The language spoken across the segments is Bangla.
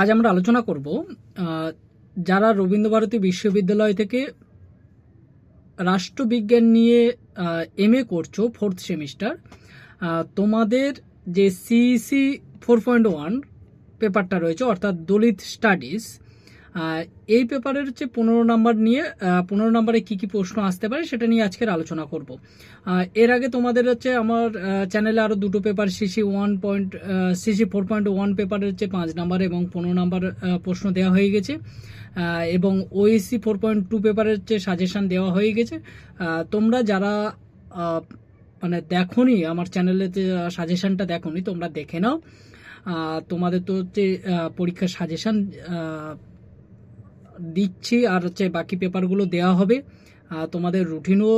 আজ আমরা আলোচনা করব যারা রবীন্দ্রভারতী বিশ্ববিদ্যালয় থেকে রাষ্ট্রবিজ্ঞান নিয়ে এমএ করছো 4th সেমিস্টার, তোমাদের যে সিইসি 4.1 পেপারটা রয়েছে অর্থাৎ দলিত স্টাডিজ, এই পেপারের হচ্ছে 15 নাম্বার নিয়ে 15 নাম্বারে কী কী প্রশ্ন আসতে পারে সেটা নিয়ে আজকের আলোচনা করব। এর আগে তোমাদের হচ্ছে আমার চ্যানেলে আরও দুটো পেপার সিসি 4.1 পেপারের হচ্ছে 5 নাম্বার এবং 15 নাম্বার প্রশ্ন দেওয়া হয়ে গেছে, এবং ওএসসি 4.2 পেপারের হচ্ছে সাজেশান দেওয়া হয়ে গেছে। তোমরা যারা মানে দেখোনি আমার চ্যানেলেতে সাজেশানটা দেখোনি, তোমরা দেখে নাও। তোমাদের তো হচ্ছে পরীক্ষার সাজেশান দিচ্ছি, আর হচ্ছে বাকি পেপারগুলো দেওয়া হবে। তোমাদের রুটিনও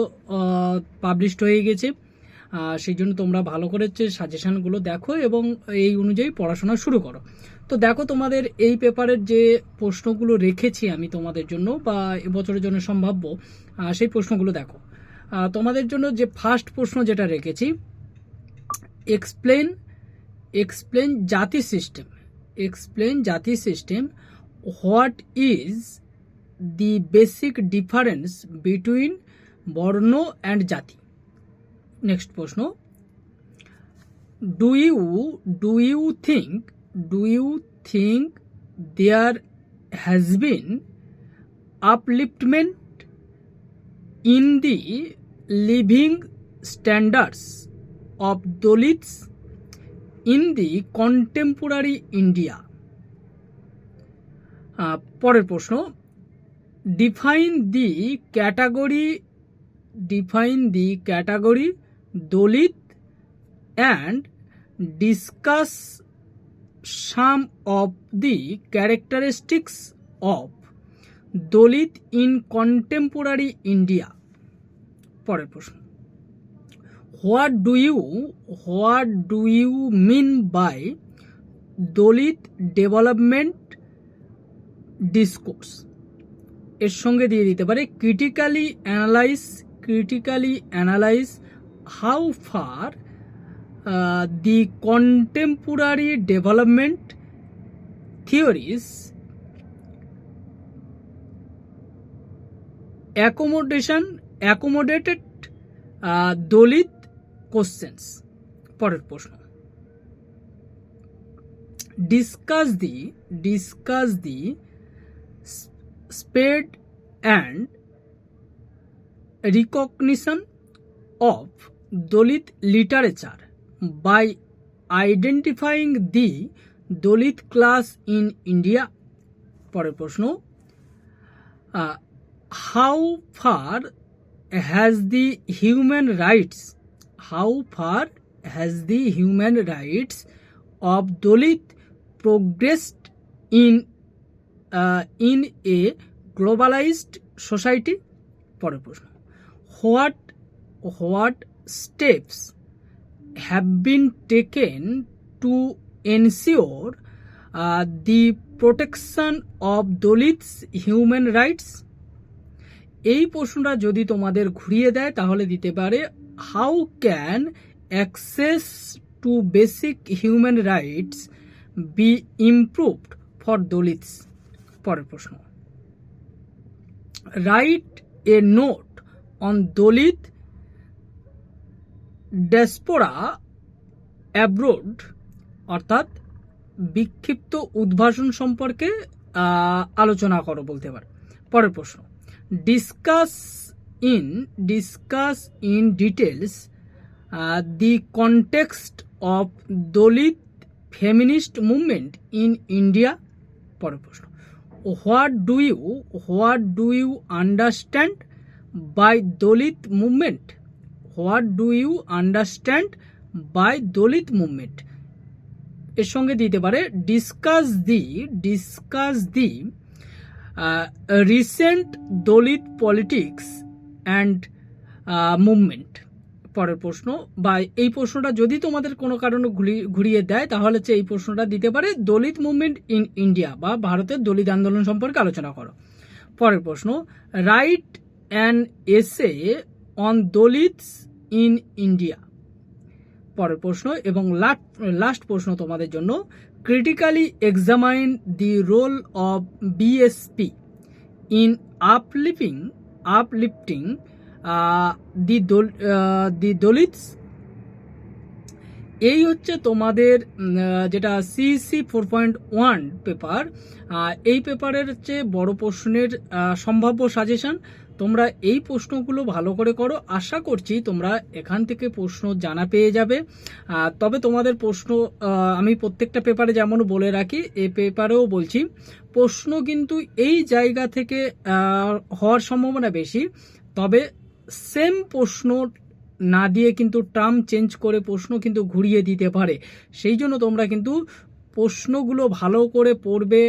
পাবলিশড হয়ে গেছে, সেই জন্য তোমরা ভালো করে হচ্ছে সাজেশানগুলো দেখো এবং এই অনুযায়ী পড়াশোনা শুরু করো। তো দেখো, তোমাদের এই পেপারের যে প্রশ্নগুলো রেখেছি আমি তোমাদের জন্য বা এবছরের জন্য সম্ভাব্য, সেই প্রশ্নগুলো দেখো। তোমাদের জন্য যে ফার্স্ট প্রশ্ন যেটা রেখেছি, এক্সপ্লেন জাতি system, what is the basic difference between বর্ণ অ্যান্ড জাতি। নেক্সট প্রশ্ন, do you think there has been upliftment in the living standards of Dalits in the contemporary India? পরের প্রশ্ন, define the category Dalit and discuss some of the characteristics of Dalit in contemporary India. পরের প্রশ্ন, what do you mean by Dalit development discourse? এর সঙ্গে দিয়ে দিতে পারে critically analyze how far the contemporary development theories accommodated Dalit questions. পরের প্রশ্ন, discuss the spread and recognition of Dalit literature by identifying the Dalit class in India. পরের প্রশ্ন, how far has the human rights of Dalit progressed in a globalized society? পরের প্রশ্ন, what steps have been taken to ensure the protection of Dalits human rights? এই প্রশ্নটা যদি তোমাদের ঘুরিয়ে দেয় তাহলে দিতে পারে how can access to basic human rights be improved for Dalits. পরের প্রশ্ন, right a note on Dalit diaspora abroad, অর্থাৎ বিক্ষিপ্ত উদ্ভাসন সম্পর্কে আলোচনা করো বলতে পারে। পরের প্রশ্ন, discuss in details the context of Dalit feminist movement in India. পরের প্রশ্ন, what do you understand by Dalit movement? এর সঙ্গে দিতে পারে discuss the recent Dalit politics and movement. পরের প্রশ্ন, বা এই প্রশ্নটা যদি তোমাদের কোনো কারণে ঘুরিয়ে দেয় তাহলে হচ্ছে এই প্রশ্নটা দিতে পারে দলিত মুভমেন্ট ইন ইন্ডিয়া বা ভারতের দলিত আন্দোলন সম্পর্কে আলোচনা করো। পরের প্রশ্ন, write an essay on দলিতস in India. পরের প্রশ্ন এবং লাস্ট প্রশ্ন তোমাদের জন্য, critically examine the role of BSP in uplifting the Dalits। এই হচ্ছে তোমাদের যেটা সিইসি 4.1 পেপার। এই পেপারের হচ্ছে বড় প্রশ্নের সম্ভাব্য সাজেশন। তোমরা এই প্রশ্নগুলো ভালো করে করো, আশা করছি তোমরা এখান থেকে প্রশ্ন জানা পেয়ে যাবে। তবে তোমাদের প্রশ্ন আমি প্রত্যেকটা পেপারে যেমন বলে রাখি, এই পেপারেও বলছি, প্রশ্ন কিন্তু এই জায়গা থেকে হওয়ার সম্ভাবনা বেশি। তবে সেম প্রশ্ন না দিয়ে কিন্তু টার্ম চেঞ্জ করে প্রশ্ন কিন্তু ঘুরিয়ে দিতে পারে। সেই জন্য তোমরা কিন্তু প্রশ্নগুলো ভালো করে পড়বে,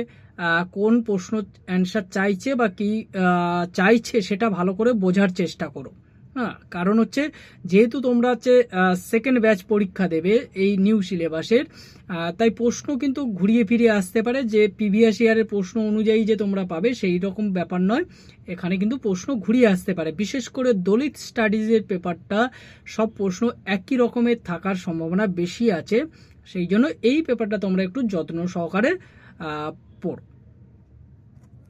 কোন প্রশ্ন অ্যান্সার চাইছে বা কি চাইছে সেটা ভালো করে বোঝার চেষ্টা করো। হ্যাঁ, কারণ হচ্ছে যেহেতু তোমরা হচ্ছে সেকেন্ড ব্যাচ পরীক্ষা দেবে এই নিউ সিলেবাসের, তাই প্রশ্ন কিন্তু ঘুরিয়ে ফিরিয়ে আসতে পারে। যে প্রিভিয়াস ইয়ারের প্রশ্ন অনুযায়ী যে তোমরা পাবে সেই রকম ব্যাপার নয়, এখানে কিন্তু প্রশ্ন ঘুরিয়ে আসতে পারে। বিশেষ করে দলিত স্টাডিজের পেপারটা সব প্রশ্ন একই রকমের থাকার সম্ভাবনা বেশি আছে। সেই জন্য এই পেপারটা তোমরা একটু যত্ন সহকারে পড়ো।